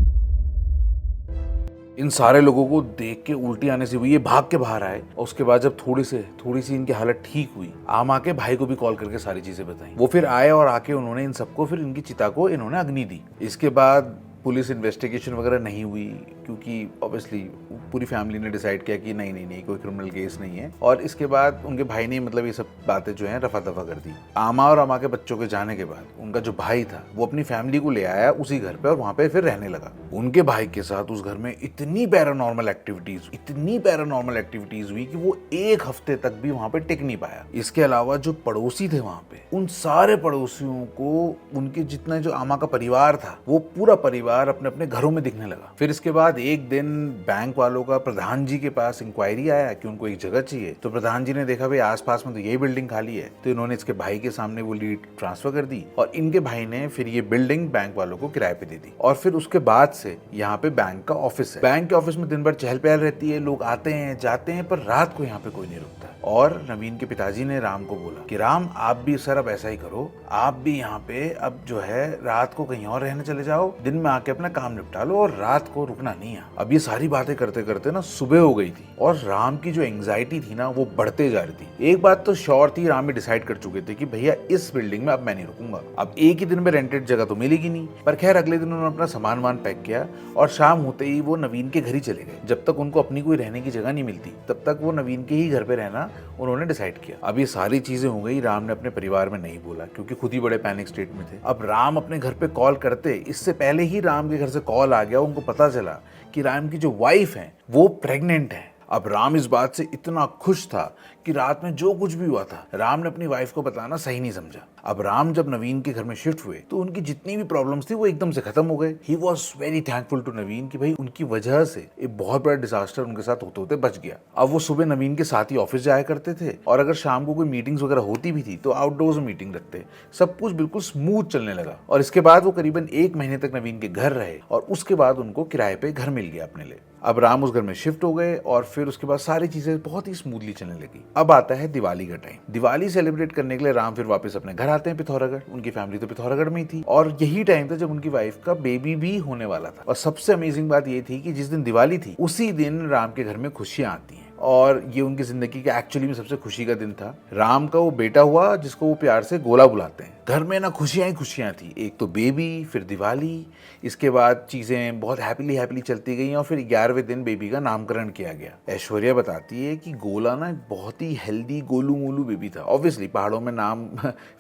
इन सारे लोगों को देख के उल्टी आने से हुई, ये भाग के बाहर आए। और उसके बाद जब थोड़ी सी इनकी हालत ठीक हुई, आमा के भाई को भी कॉल करके सारी चीजें बताई। वो फिर आए और आके उन्होंने इन सबको फिर इनकी चिता को इन्होंने अग्नि दी। इसके बाद पुलिस इन्वेस्टिगेशन वगैरह नहीं हुई क्योंकि ऑब्वियसली पूरी फैमिली ने डिसाइड किया कि नहीं कोई क्रिमिनल केस नहीं है। और इसके बाद उनके भाई ने मतलब ये सब बातें जो हैं रफा दफा कर दी। आमा और अमा के बच्चों के जाने के बाद उनका जो भाई था वो अपनी फैमिली को ले आया उसी घर पे और वहां पे फिर रहने लगा। उनके भाई के साथ उस घर में इतनी पैरानॉर्मल एक्टिविटीज हुई कि वो 1 हफ्ते तक भी वहां पे टिक नहीं पाया। इसके अलावा जो पड़ोसी थे वहां पे, उन सारे पड़ोसियों को उनके जितना जो आमा का परिवार था वो पूरा परिवार अपने अपने घरों में दिखने लगा। फिर इसके बाद एक दिन बैंक वालों का प्रधान जी के पास इंक्वायरी आया कि उनको एक जगह चाहिए। तो प्रधान जी ने देखा भाई आसपास में तो यही बिल्डिंग खाली है, तो इन्होंने इसके भाई के सामने वो लीड ट्रांसफर कर दी और इनके भाई ने फिर ये बिल्डिंग बैंक वालों को किराए पे दे दी। और फिर उसके बाद से यहाँ पे बैंक का ऑफिस है। बैंक के ऑफिस में दिन भर चहल पहल रहती है, लोग आते हैं जाते हैं, पर रात को यहाँ पे कोई नहीं रुकता। और नवीन के पिताजी ने राम को बोला कि राम आप भी सर अब ऐसा ही करो, आप भी यहाँ पे अब जो है रात को कहीं और रहने चले जाओ, दिन में आके अपना काम निपटा लो और रात को रुकना नहीं है। अब ये सारी बातें करते करते ना सुबह हो गई थी और राम की जो एंग्जाइटी थी ना वो बढ़ते जा रही थी। एक बात तो श्योर थी, राम भी डिसाइड कर चुके थे कि भैया इस बिल्डिंग में अब मैं नहीं रुकूंगा। अब एक ही दिन में रेंटेड जगह तो मिलेगी नहीं, पर खैर अगले दिन उन्होंने अपना सामान वान पैक किया और शाम होते ही वो नवीन के घर ही चले गए। जब तक उनको अपनी कोई रहने की जगह नहीं मिलती तब तक वो नवीन के ही घर पे रहना उन्होंने डिसाइड किया। अब ये सारी चीजें हो गई, राम ने अपने परिवार में नहीं बोला क्योंकि खुद ही बड़े पैनिक स्टेट में थे। अब राम अपने घर पे कॉल करते, इससे पहले ही राम के घर से कॉल आ गया, उनको पता चला कि राम की जो वाइफ है वो प्रेग्नेंट है। अब राम इस बात से इतना खुश था कि रात में जो कुछ भी हुआ था राम ने अपनी वाइफ को बताना सही नहीं समझा। अब राम जब नवीन के घर में शिफ्ट हुए तो उनकी जितनी भी प्रॉब्लम्स थी वो एकदम से खत्म हो गए। He was very thankful to Naveen कि भाई उनकी वजह से एक बहुत बड़ा डिजास्टर उनके साथ होते होते बच गया। अब वो सुबह नवीन के साथ ही ऑफिस जाया करते थे और अगर शाम को कोई मीटिंग्स वगैरह होती भी थी तो आउटडोर्स में मीटिंग रखते। सब कुछ बिल्कुल स्मूथ चलने लगा और इसके बाद वो करीबन 1 महीने तक नवीन के घर रहे और उसके बाद उनको किराए पे घर मिल गया अपने लिए। अब राम उस घर में शिफ्ट हो गए और फिर उसके बाद सारी चीजें बहुत ही स्मूथली चलने लगी। अब आता है दिवाली का टाइम। दिवाली सेलिब्रेट करने के लिए राम फिर वापस अपने घर आते हैं पिथौरागढ़। उनकी फैमिली तो पिथौरागढ़ में ही थी और यही टाइम था जब उनकी वाइफ का बेबी भी होने वाला था। और सबसे अमेजिंग बात ये थी कि जिस दिन दिवाली थी उसी दिन राम के घर में खुशियां आती हैं और ये उनकी जिंदगी का एक्चुअली में सबसे खुशी का दिन था। राम का वो बेटा हुआ जिसको वो प्यार से गोला बुलाते हैं। घर में ना खुशियां ही खुशियां थी, एक तो बेबी, फिर दिवाली, इसके बाद चीजें बहुत हैप्पीली चलती गई और फिर 11वें दिन बेबी का नामकरण किया गया। ऐश्वर्या बताती है कि गोला ना बहुत ही हेल्दी गोलू मोलू बेबी था। ऑब्वियसली पहाड़ों में नाम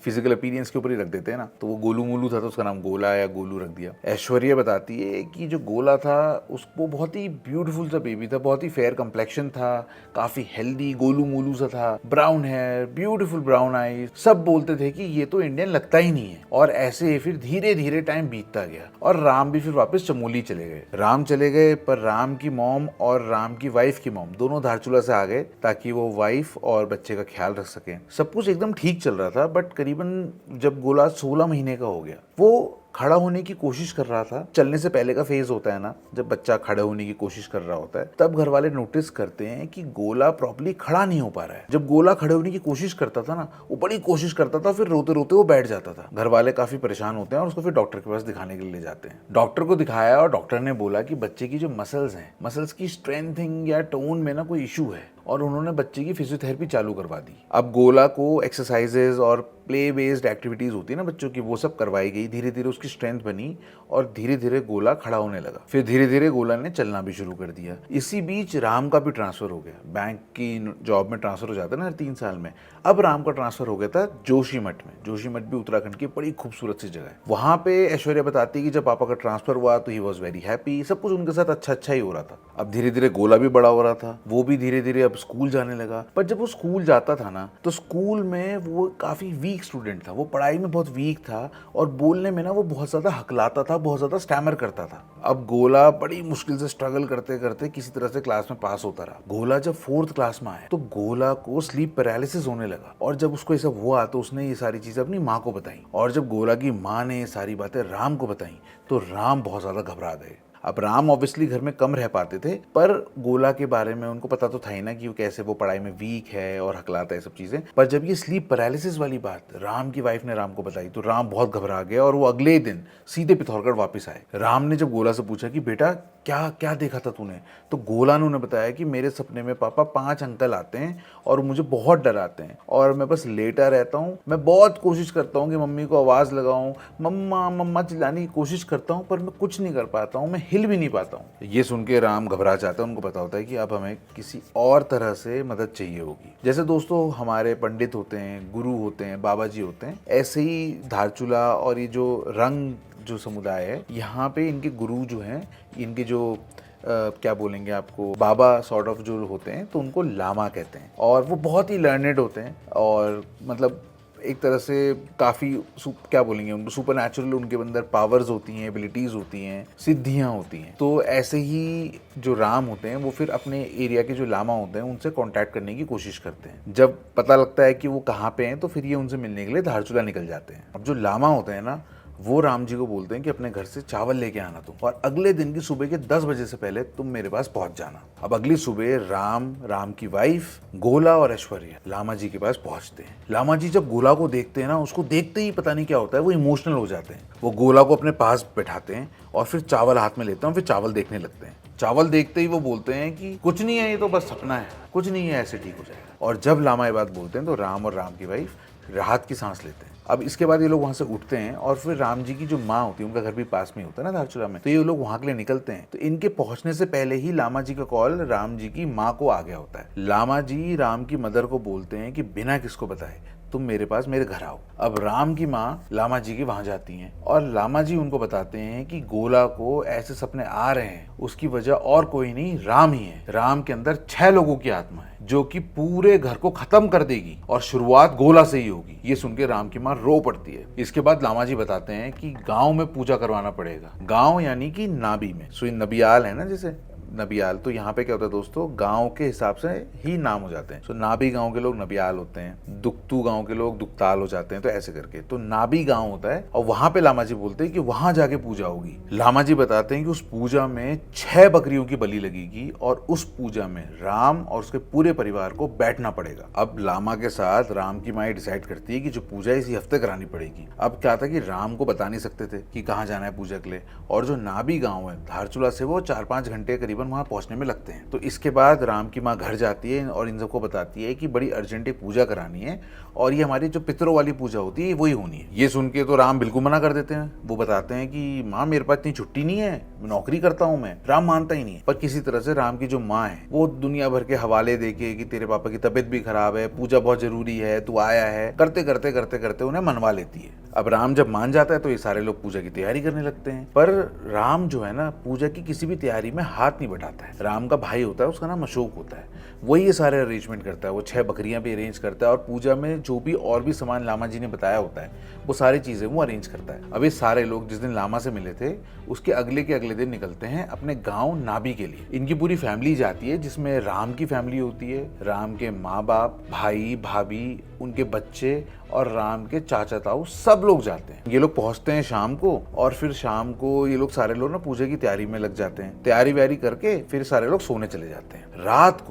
फिजिकल अपीयरेंस के ऊपर ही रख देते हैं ना, तो वो गोलू मोलू था तो उसका नाम गोला या गोलू रख दिया। ऐश्वर्या बताती है कि जो गोला था उसको बहुत ही ब्यूटीफुल सा बेबी था, बहुत ही फेयर कंप्लेक्शन था, काफी हेल्दी गोलू मोलू सा था, brown hair, beautiful brown eyes. सब बोलते थे कि ये तो इंडियन लगता ही नहीं है। और ऐसे फिर धीरे धीरे टाइम बीतता गया और राम भी फिर वापस चमोली चले गए। राम चले गए पर राम की मॉम और राम की वाइफ की मॉम दोनों धारचूला से आ गए ताकि वो वाइफ और बच्चे का ख्याल रख सके। सब कुछ एकदम ठीक चल रहा था बट करीबन जब गोला 16 महीने का हो गया, वो खड़ा होने की कोशिश कर रहा था। चलने से पहले का फेज होता है ना, जब बच्चा खड़े होने की कोशिश कर रहा होता है, तब घर वाले नोटिस करते हैं कि गोला प्रॉपर्ली खड़ा नहीं हो पा रहा है। जब गोला खड़े होने की कोशिश करता था ना, वो बड़ी कोशिश करता था, फिर रोते रोते वो बैठ जाता था। घर वाले काफी परेशान होते हैं और उसको फिर डॉक्टर के पास दिखाने के लिए ले जाते हैं। डॉक्टर को दिखाया और डॉक्टर ने बोला कि बच्चे की जो मसल्स हैं, मसल्स की स्ट्रेंथिंग या टोन में ना कोई इशू है और उन्होंने बच्चे की फिजियोथेरेपी चालू करवा दी। अब गोला को एक्सरसाइजेज और प्ले बेस्ड एक्टिविटीज होती है ना बच्चों की, वो सब करवाई गई। धीरे धीरे उसकी स्ट्रेंथ बनी और धीरे धीरे गोला खड़ा होने लगा। फिर धीरे धीरे गोला ने चलना भी शुरू कर दिया। इसी बीच राम का भी ट्रांसफर हो गया। बैंक की जॉब में ट्रांसफर हो जाता है ना 3 साल में। अब राम का ट्रांसफर हो गया था जोशीमठ में। जोशीमठ भी उत्तराखंड की बड़ी खूबसूरत सी जगह है। वहां पे ऐश्वर्या बताती है कि जब पापा का ट्रांसफर हुआ तो ही वॉज वेरी हैप्पी। सब कुछ उनके साथ अच्छा ही हो रहा था। अब धीरे धीरे गोला भी बड़ा हो रहा था, वो भी धीरे धीरे अब स्कूल जाने लगा। पर जब वो स्कूल जाता था ना, तो स्कूल में वो काफ़ी वीक स्टूडेंट था, वो पढ़ाई में बहुत वीक था और बोलने में ना वो बहुत ज़्यादा हकलाता था, बहुत ज़्यादा स्टैमर करता था। अब गोला बड़ी मुश्किल से स्ट्रगल करते करते किसी तरह से क्लास में पास होता रहा। गोला जब 4th क्लास में आया तो गोला को स्लीप पैरालिसिस होने लगा, और जब उसको ये सब हुआ तो उसने ये सारी चीज़ें अपनी माँ को बताई, और जब गोला की माँ ने ये सारी बातें राम को बताई तो राम बहुत ज़्यादा घबरा गए। अब राम ऑब्वियसली घर में कम रह पाते थे, पर गोला के बारे में उनको पता तो था ही ना कि वो कैसे वो पढ़ाई में वीक है और हकलाता है, सब चीज़ें। पर जब ये स्लीप पैरालिसिस वाली बात राम की वाइफ ने राम को बताई तो राम बहुत घबरा गया और वो अगले दिन सीधे पिथौरागढ़ वापस आए। राम ने जब गोला से पूछा कि बेटा क्या क्या देखा था तूने, तो गोला ने उन्हें बताया कि मेरे सपने में पापा 5 अंकल आते हैं और मुझे बहुत डराते हैं और मैं बस लेटा रहता हूँ। मैं बहुत कोशिश करता हूँ कि मम्मी को आवाज़ लगाऊँ, मम्मा मम्मा चिल्लाने की कोशिश करता हूँ, पर मैं कुछ नहीं कर पाता हूँ, मैं हिल भी नहीं पाता हूँ। ये सुन के राम घबरा जाता है। उनको पता होता है कि अब हमें किसी और तरह से मदद चाहिए होगी। जैसे दोस्तों हमारे पंडित होते हैं, गुरु होते हैं, बाबा जी होते हैं, ऐसे ही धारचूला और ये जो रंग जो समुदाय है, यहाँ पे इनके गुरु जो हैं, इनके जो क्या बोलेंगे आपको, बाबा सॉर्ट ऑफ जो होते हैं, तो उनको लामा कहते हैं। और वो बहुत ही लर्नेड होते हैं और मतलब एक तरह से काफ़ी क्या बोलेंगे उनको, सुपर नेचुरल उनके अंदर पावर्स होती हैं, एबिलिटीज़ होती हैं, सिद्धियाँ होती हैं। तो ऐसे ही जो राम होते हैं वो फिर अपने एरिया के जो लामा होते हैं उनसे कांटेक्ट करने की कोशिश करते हैं। जब पता लगता है कि वो कहाँ पे हैं तो फिर ये उनसे मिलने के लिए धारचूला निकल जाते हैं। अब जो लामा होते हैं ना, वो राम जी को बोलते हैं कि अपने घर से चावल लेके आना तुम, और अगले दिन की सुबह के 10 बजे से पहले तुम मेरे पास पहुंच जाना। अब अगली सुबह राम, राम की वाइफ, गोला और ऐश्वर्या लामा जी के पास पहुंचते हैं। लामा जी जब गोला को देखते हैं ना, उसको देखते ही पता नहीं क्या होता है, वो इमोशनल हो जाते हैं। वो गोला को अपने पास बैठाते हैं और फिर चावल हाथ में लेते हैं, फिर चावल देखने लगते हैं। चावल देखते ही वो बोलते हैं कि कुछ नहीं है, ये तो बस सपना है, कुछ नहीं है, ऐसे ठीक हो जाएगा। और जब लामा ये बात बोलते हैं तो राम और राम की वाइफ राहत की सांस लेते हैं। अब इसके बाद ये लोग वहाँ से उठते हैं और फिर राम जी की जो माँ होती है, उनका घर भी पास में होता है ना धारचूला में, तो ये लोग वहाँ के लिए निकलते हैं। तो इनके पहुँचने से पहले ही लामा जी का कॉल राम जी की माँ को आ गया होता है। लामा जी राम की मदर को बोलते हैं कि बिना किसको बताए तुम मेरे पास मेरे घर आओ। अब राम की माँ लामा जी के वहां जाती हैं और लामा जी उनको बताते हैं कि गोला को ऐसे सपने आ रहे हैं, उसकी वजह और कोई नहीं, राम ही है। राम के अंदर 6 लोगों की आत्मा है जो कि पूरे घर को खत्म कर देगी और शुरुआत गोला से ही होगी। ये सुन के राम की माँ रो पड़ती है। इसके बाद लामा जी बताते हैं कि गांव में पूजा करवाना पड़ेगा। गांव यानी कि नाभि में। सो नबियाल है ना, जैसे नबियाल, तो यहाँ पे क्या होता है दोस्तों, गांव के हिसाब से ही नाम हो जाते हैं। तो नाभि गांव के लोग नबियाल होते हैं, दुख्तू गांव के लोग दुख्ताल हो जाते हैं, तो ऐसे करके तो नाभि गांव होता है। और वहां पे लामा जी बोलते हैं कि वहां जाके पूजा होगी। लामा जी बताते हैं कि उस पूजा में 6 बकरियों की बलि लगेगी और उस पूजा में राम और उसके पूरे परिवार को बैठना पड़ेगा। अब लामा के साथ राम की माँ डिसाइड करती है कि जो पूजा इसी हफ्ते करानी पड़ेगी। अब क्या था कि राम को बता नहीं सकते थे कि कहाँ जाना है पूजा के लिए, और जो नाभि गाँव है धारचूला से वो 4-5 घंटे करीबन वहां पहुंचने में लगते हैं। तो इसके बाद राम की माँ घर जाती है और इन सबको बताती है कि बड़ी अर्जेंट पूजा करानी है और ये हमारी जो पितरों वाली पूजा होती है वही होनी है। ये सुन के तो राम बिल्कुल मना कर देते हैं। वो बताते हैं कि माँ मेरे पास इतनी छुट्टी नहीं है, नौकरी करता हूँ मैं। राम मानता ही नहीं है, पर किसी तरह से राम की जो माँ है वो दुनिया भर के हवाले देके कि तेरे पापा की तबीयत भी खराब है, पूजा बहुत जरूरी है, तू आया है, करते करते करते करते उन्हें मनवा लेती है। अब राम जब मान जाता है तो ये सारे लोग पूजा की तैयारी करने लगते हैं। पर राम जो है ना, पूजा की किसी भी तैयारी में हाथ नहीं बटाता है। राम का भाई होता है, उसका नाम अशोक होता है, वही ये सारे अरेंजमेंट करता है। वो 6 बकरियां भी अरेंज करता है और पूजा में जो भी और भी सामान लामा जी ने बताया होता है वो सारी चीजें वो अरेंज करता है। अब ये सारे लोग जिस दिन लामा से मिले थे उसके अगले दिन निकलते हैं अपने गांव नाभि के लिए। इनकी पूरी फैमिली जाती है जिसमें राम की फैमिली होती है, राम के माँ बाप, भाई भाभी, उनके बच्चे और राम के चाचा ताऊ, सब लोग जाते हैं। ये लोग पहुंचते हैं शाम को और फिर शाम को ये लोग सारे लोग ना पूजा की तैयारी में लग जाते हैं। तैयारी व्यारी करके फिर सारे लोग सोने चले जाते हैं। रात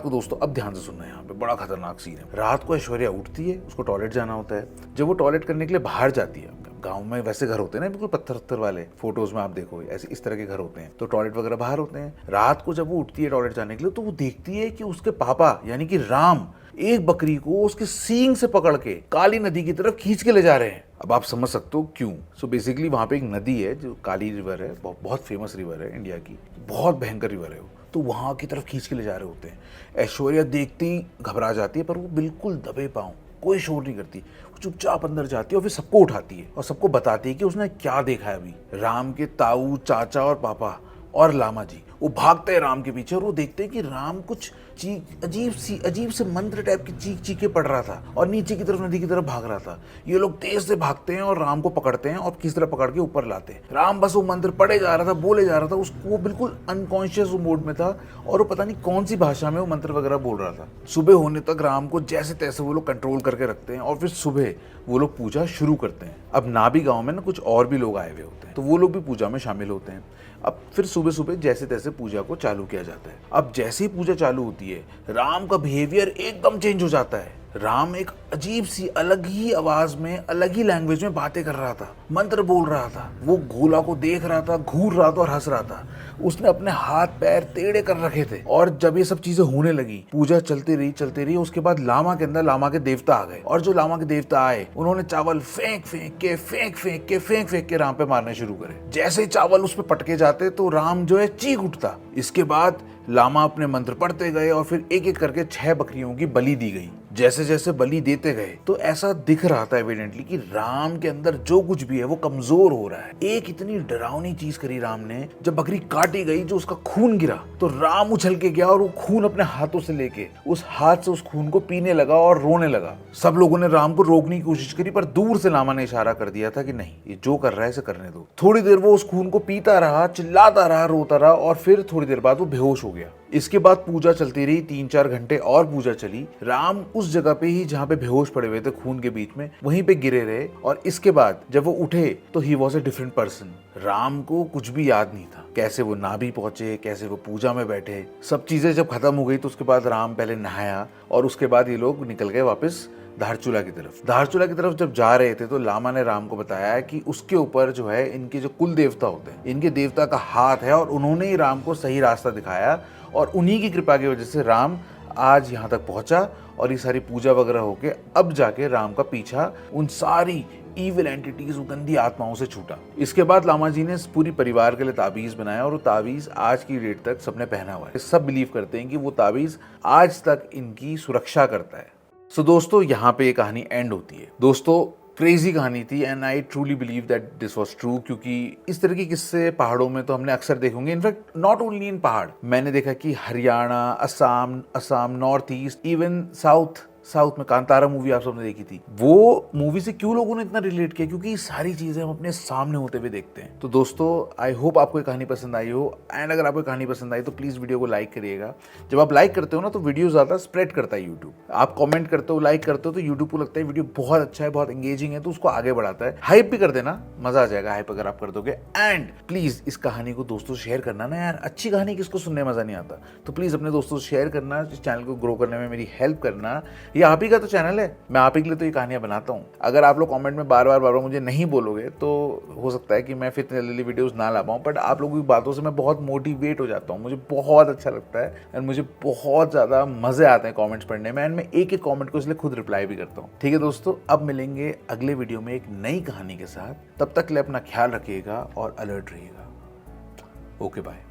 को दोस्तों अब ध्यान से सुनना है, यहाँ पे बड़ा खतरनाक सीन है। रात को ऐश्वर्या उठती है, उसको टॉयलेट जाना होता है। जब वो टॉयलेट करने के लिए बाहर जाती है, गांव में वैसे घर होते हैं ना बिल्कुल पत्थर वाले, फोटोज में आप देखो ऐसे इस तरह के घर होते हैं, तो टॉयलेट वगैरह बाहर होते हैं। रात को जब वो उठती है टॉयलेट जाने के लिए तो वो देखती है कि उसके पापा यानी कि राम एक बकरी को उसके सींग से पकड़ के काली नदी की तरफ खींच के ले जा रहे हैं। अब आप समझ सकते हो क्यों। सो बेसिकली वहां पे एक नदी है जो काली रिवर है, बहुत फेमस रिवर है इंडिया की, बहुत भयंकर रिवर है वो, तो वहां की तरफ खींच के ले जा रहे होते हैं। ऐश्वर्या देखते ही घबरा जाती है, पर वो बिल्कुल दबे पांव, कोई शोर नहीं करती, वो चुपचाप अंदर जाती है और फिर सबको उठाती है और सबको बताती है कि उसने क्या देखा है। अभी राम के ताऊ, चाचा और पापा और लामा जी वो भागते हैं राम के पीछे और वो देखते हैं कि राम कुछ अजीब से मंत्र टाइप की चीखें पड़ रहा था और नीचे की तरफ नदी की तरफ भाग रहा था। ये लोग तेज से भागते हैं और राम को पकड़ते हैं और किस तरह पकड़ के ऊपर लाते हैं। राम बस वो मंत्र पढ़े जा रहा था, बोले जा रहा था, उसको वो बिल्कुल अनकॉन्शियस मोड में था और वो पता नहीं कौन सी भाषा में वो मंत्र वगैरह बोल रहा था। सुबह होने तक राम को जैसे तैसे वो लोग कंट्रोल करके रखते हैं और फिर सुबह वो लोग पूजा शुरू करते हैं। अब नाभी गांव में ना कुछ और भी लोग आए हुए होते हैं, तो वो लोग भी पूजा में शामिल होते हैं। अब फिर सुबह सुबह जैसे तैसे पूजा को चालू किया जाता है। अब जैसे ही पूजा चालू होती है, राम का बिहेवियर एकदम चेंज हो जाता है। राम एक अजीब सी अलग ही आवाज में, अलग ही लैंग्वेज में बातें कर रहा था, मंत्र बोल रहा था। वो गोला को देख रहा था, घूर रहा था और हंस रहा था। उसने अपने हाथ पैर टेढ़े कर रखे थे। और जब ये सब चीजें होने लगी, पूजा चलती रही। उसके बाद लामा के अंदर लामा के देवता आ गए और जो लामा के देवता आए, उन्होंने चावल फेंक फेंक के राम पे मारने शुरू करे। जैसे ही चावल उस पर पटके जाते तो राम जो है चीख उठता। इसके बाद लामा अपने मंत्र पढ़ते गए और फिर एक एक करके 6 बकरियों की बलि दी गई। जैसे जैसे बलि देते गए तो ऐसा दिख रहा था एविडेंटली कि राम के अंदर जो कुछ भी है वो कमजोर हो रहा है। एक इतनी डरावनी चीज करी राम ने, जब बकरी काटी गई, जो उसका खून गिरा, तो राम उछल के गया और वो खून अपने हाथों से लेके उस हाथ से उस खून को पीने लगा और रोने लगा। सब लोगों ने राम को रोकने की कोशिश करी, पर दूर से लामा ने इशारा कर दिया था कि नहीं, ये जो कर रहा है इसे करने दो। थोड़ी देर वो उस खून को पीता रहा, चिल्लाता रहा, रोता रहा और फिर थोड़ी देर बाद वो बेहोश हो गया। इसके बाद पूजा चलती रही, 3-4 घंटे और पूजा चली। राम उस जगह पे ही जहाँ पे बेहोश पड़े हुए थे खून के बीच में, वहीं पे गिरे रहे और इसके बाद जब वो उठे तो he was a different person. Ram को कुछ भी याद नहीं था, कैसे वो नाभि पहुंचे, कैसे वो पूजा में बैठे। सब चीजें जब खत्म हो गई तो उसके बाद राम पहले नहाया और उसके बाद ये लोग निकल गए वापस धारचूला की तरफ। धारचूला की तरफ जब जा रहे थे तो लामा ने राम को बताया कि उसके ऊपर जो है इनके जो कुल देवता होते हैं, इनके देवता का हाथ है और उन्होंने ही राम को सही रास्ता दिखाया और उन्हीं की कृपा की वजह से राम आज यहाँ तक पहुंचा और ये सारी पूजा वगैरह होके अब जाके राम का पीछा उन सारी ईविल एंटिटीज, गंदी आत्माओं से छूटा। इसके बाद लामा जी ने पूरी परिवार के लिए ताबीज बनाया और वो ताबीज आज की डेट तक सबने पहना हुआ है। सब बिलीव करते हैं कि वो ताबीज आज तक इनकी सुरक्षा करता है। सो दोस्तों, यहाँ पे ये कहानी एंड होती है। दोस्तों, क्रेजी कहानी थी and I truly believe that this was true, क्योंकि इस तरह के किस्से पहाड़ों में तो हमने अक्सर देखे होंगे। इनफैक्ट नॉट ओनली इन पहाड़, मैंने देखा कि Haryana, Assam, north east, even south में कांतारा मूवी आप सबने देखी थी। वो मूवी से क्यों लोगों ने इतना रिलेट किया, क्योंकि ये सारी चीजें हम अपने सामने होते हुए देखते हैं। तो दोस्तों, आई होप आपको ये कहानी पसंद आई हो एंड अगर आपको कहानी पसंद आई तो प्लीज वीडियो को लाइक करिएगा। जब आप लाइक करते हो ना तो वीडियो ज्यादा स्प्रेड करता है यूट्यूब। आप कमेंट करते हो, लाइक करते हो तो यूट्यूब को लगता है वीडियो बहुत अच्छा है, बहुत एंगेजिंग है, तो उसको आगे बढ़ाता है। हाइप भी कर देना, मजा आ जाएगा हाइप अगर आप कर दोगे। एंड प्लीज इस कहानी को दोस्तों शेयर करना ना यार, अच्छी कहानी किसको सुनने मजा नहीं आता, तो प्लीज अपने दोस्तों से शेयर करना, इस चैनल को ग्रो करने में मेरी हेल्प करना। ये आप ही का तो चैनल है, मैं आप ही के लिए तो ये कहानियां बनाता हूँ। अगर आप लोग कमेंट में बार बार मुझे नहीं बोलोगे तो हो सकता है कि मैं फिर जल्दी वीडियोस ना ला पाऊँ, बट आप लोगों की बातों से मैं बहुत मोटिवेट हो जाता हूँ। मुझे बहुत अच्छा लगता है एंड मुझे बहुत ज़्यादा मज़े आते हैं कमेंट्स पढ़ने में एंड मैं एक एक कमेंट को इसलिए खुद रिप्लाई भी करता हूँ। ठीक है दोस्तों, अब मिलेंगे अगले वीडियो में एक नई कहानी के साथ। तब तक के लिए अपना ख्याल रखिएगा और अलर्ट रहिएगा। Okay, bye.